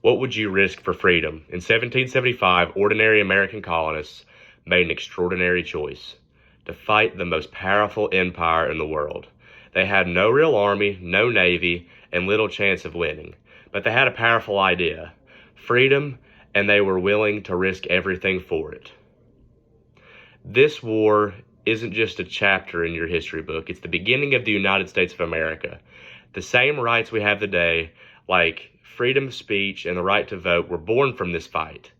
What would you risk for freedom? In 1775, ordinary American colonists made an extraordinary choice to fight the most powerful empire in the world. They had no real army, no navy, and little chance of winning. But they had a powerful idea, freedom, and they were willing to risk everything for it. This war isn't just a chapter in your history book, it's the beginning of the United States of America. The same rights we have today, like freedom of speech and the right to vote, were born from this fight.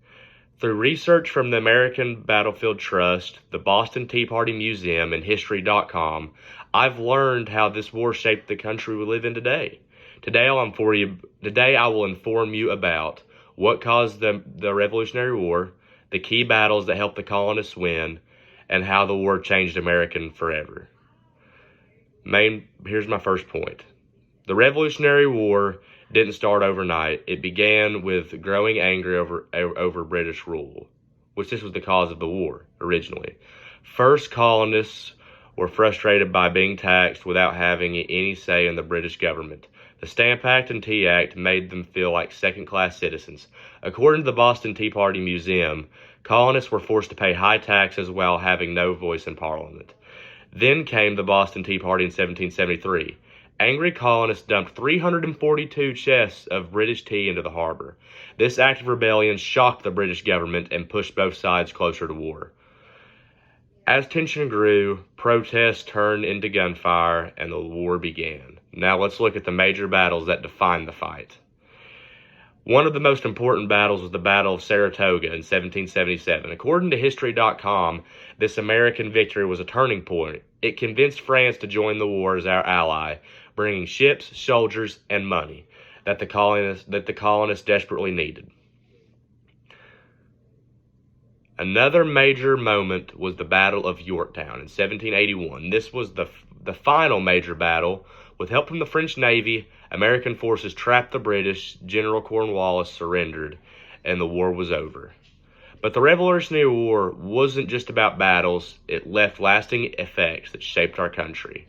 Through research from the American Battlefield Trust, the Boston Tea Party Museum, and History.com, I've learned how this war shaped the country we live in today. Today I will inform you about what caused the Revolutionary War, the key battles that helped the colonists win, and how the war changed America forever. Here's my first point. The Revolutionary War didn't start overnight. It began with growing anger over British rule, which this was the cause of the war originally. First, colonists were frustrated by being taxed without having any say in the British government. The Stamp Act and Tea Act made them feel like second-class citizens. According to the Boston Tea Party Museum, colonists were forced to pay high taxes while having no voice in Parliament. Then came the Boston Tea Party in 1773. Angry colonists dumped 342 chests of British tea into the harbor. This act of rebellion shocked the British government and pushed both sides closer to war. As tension grew, protests turned into gunfire and the war began. Now let's look at the major battles that defined the fight. One of the most important battles was the Battle of Saratoga in 1777. According to History.com, this American victory was a turning point. It convinced France to join the war as our ally, bringing ships, soldiers, and money that the colonists desperately needed. Another major moment was the Battle of Yorktown in 1781. This was the final major battle. With help from the French Navy, American forces trapped the British. General Cornwallis surrendered, and the war was over. But the Revolutionary War wasn't just about battles. It left lasting effects that shaped our country.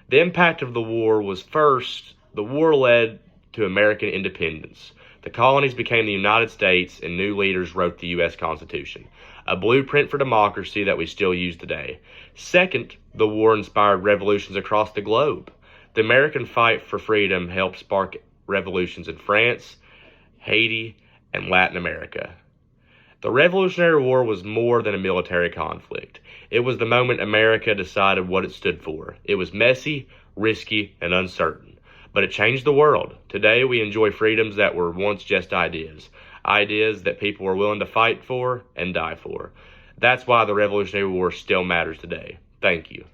The impact of the war was, first, the war led to American independence. The colonies became the United States, and new leaders wrote the U.S. Constitution, a blueprint for democracy that we still use today. Second, the war inspired revolutions across the globe. The American fight for freedom helped spark revolutions in France, Haiti, and Latin America. The Revolutionary War was more than a military conflict. It was the moment America decided what it stood for. It was messy, risky, and uncertain, but it changed the world. Today, we enjoy freedoms that were once just ideas that people were willing to fight for and die for. That's why the Revolutionary War still matters today. Thank you.